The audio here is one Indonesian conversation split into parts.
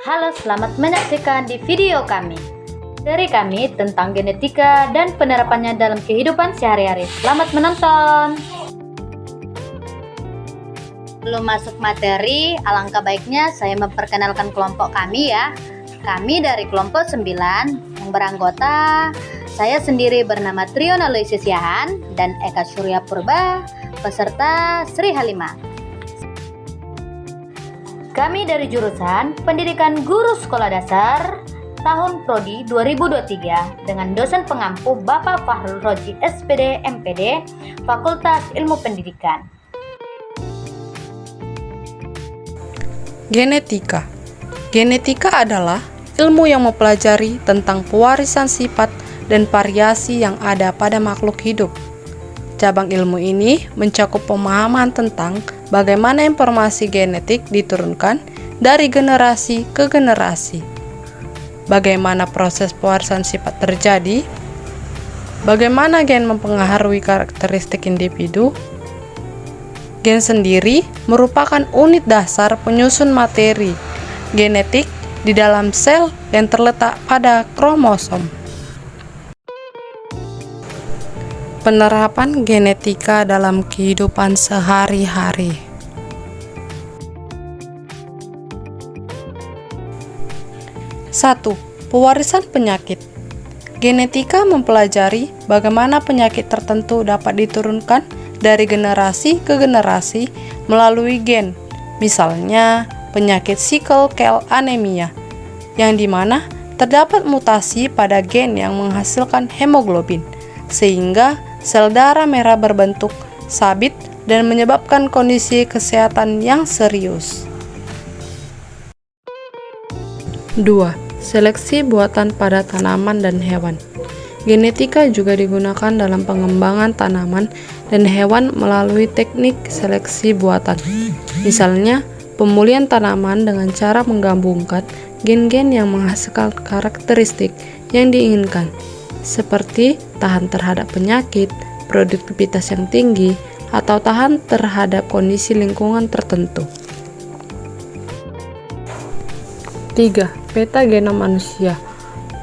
Halo, selamat menyaksikan di video kami. Seri kami tentang genetika dan penerapannya dalam kehidupan sehari-hari. Selamat menonton. Sebelum masuk materi, alangkah baiknya saya memperkenalkan kelompok kami ya. Kami dari kelompok 9 yang beranggota saya sendiri bernama Triona Loisius Yahan dan Eka Surya Purba, peserta Sri Halimah. Kami dari jurusan Pendidikan Guru Sekolah Dasar tahun Prodi 2023 dengan dosen pengampu Bapak Fahrul Roji SPD MPD Fakultas Ilmu Pendidikan. Genetika. Genetika adalah ilmu yang mempelajari tentang pewarisan sifat dan variasi yang ada pada makhluk hidup. Cabang ilmu ini mencakup pemahaman tentang bagaimana informasi genetik diturunkan dari generasi ke generasi, bagaimana proses pewarisan sifat terjadi, bagaimana gen mempengaruhi karakteristik individu. Gen sendiri merupakan unit dasar penyusun materi genetik di dalam sel yang terletak pada kromosom. Penerapan genetika dalam kehidupan sehari-hari. Satu, pewarisan penyakit. Genetika mempelajari bagaimana penyakit tertentu dapat diturunkan dari generasi ke generasi melalui gen. Misalnya, penyakit sickle cell anemia, yang dimana terdapat mutasi pada gen yang menghasilkan hemoglobin, sehingga sel darah merah berbentuk sabit dan menyebabkan kondisi kesehatan yang serius. 2. Seleksi buatan pada tanaman dan hewan. Genetika juga digunakan dalam pengembangan tanaman dan hewan melalui teknik seleksi buatan. Misalnya, pemulihan tanaman dengan cara menggabungkan gen-gen yang menghasilkan karakteristik yang diinginkan, seperti tahan terhadap penyakit, produktivitas yang tinggi, atau tahan terhadap kondisi lingkungan tertentu. 3. Peta genom manusia.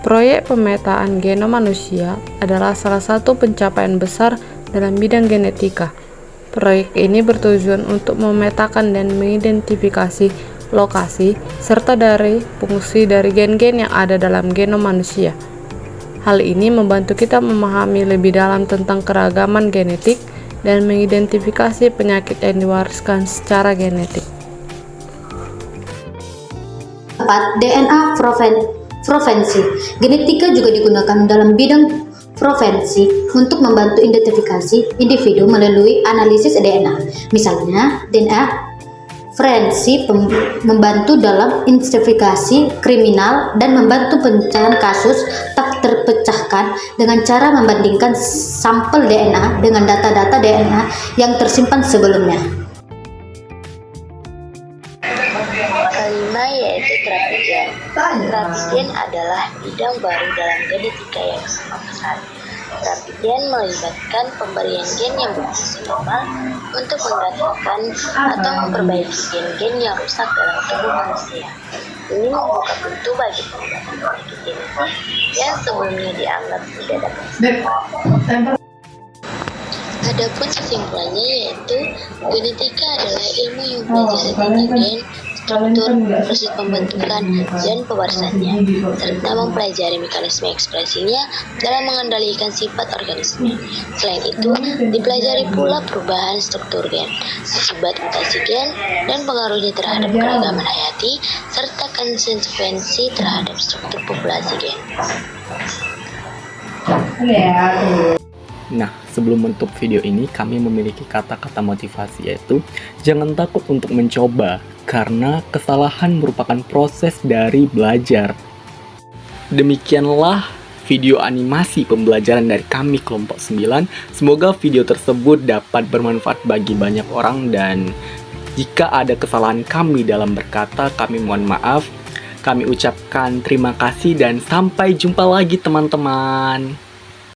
Proyek pemetaan genom manusia adalah salah satu pencapaian besar dalam bidang genetika. Proyek ini bertujuan untuk memetakan dan mengidentifikasi lokasi serta dari fungsi dari gen-gen yang ada dalam genom manusia. Hal ini membantu kita memahami lebih dalam tentang keragaman genetik dan mengidentifikasi penyakit yang diwariskan secara genetik. 4. DNA provensi. Genetika juga digunakan dalam bidang provensi untuk membantu identifikasi individu melalui analisis DNA. Misalnya, DNA forensik membantu dalam investigasi kriminal dan membantu pencarian kasus tak terpecahkan dengan cara membandingkan sampel DNA dengan data-data DNA yang tersimpan sebelumnya. Kelima yaitu terapi gen. Terapi gen adalah bidang baru dalam genetika yang sangat besar. Terapi gen melibatkan pemberian gen yang berfungsi normal untuk menggantikan atau memperbaiki gen-gen yang rusak dalam tubuh manusia. Ini membuka pintu bagi pengobatan penyakit genetik yang sebelumnya dianggap tidak dapat disembuhkan. Adapun kesimpulannya yaitu genetika adalah ilmu yang mempelajari tentang gen, struktur, proses pembentukan, dan pewarisannya, serta mempelajari mekanisme ekspresinya dalam mengendalikan sifat organisme. Selain itu, dipelajari pula perubahan struktur gen, akibat mutasi gen, dan pengaruhnya terhadap keragaman hayati, serta konsekuensi terhadap struktur populasi gen. Nah, sebelum menutup video ini, kami memiliki kata-kata motivasi, yaitu jangan takut untuk mencoba, karena kesalahan merupakan proses dari belajar. Demikianlah video animasi pembelajaran dari kami kelompok 9. Semoga video tersebut dapat bermanfaat bagi banyak orang, dan jika ada kesalahan kami dalam berkata, kami mohon maaf. Kami ucapkan terima kasih dan sampai jumpa lagi teman-teman.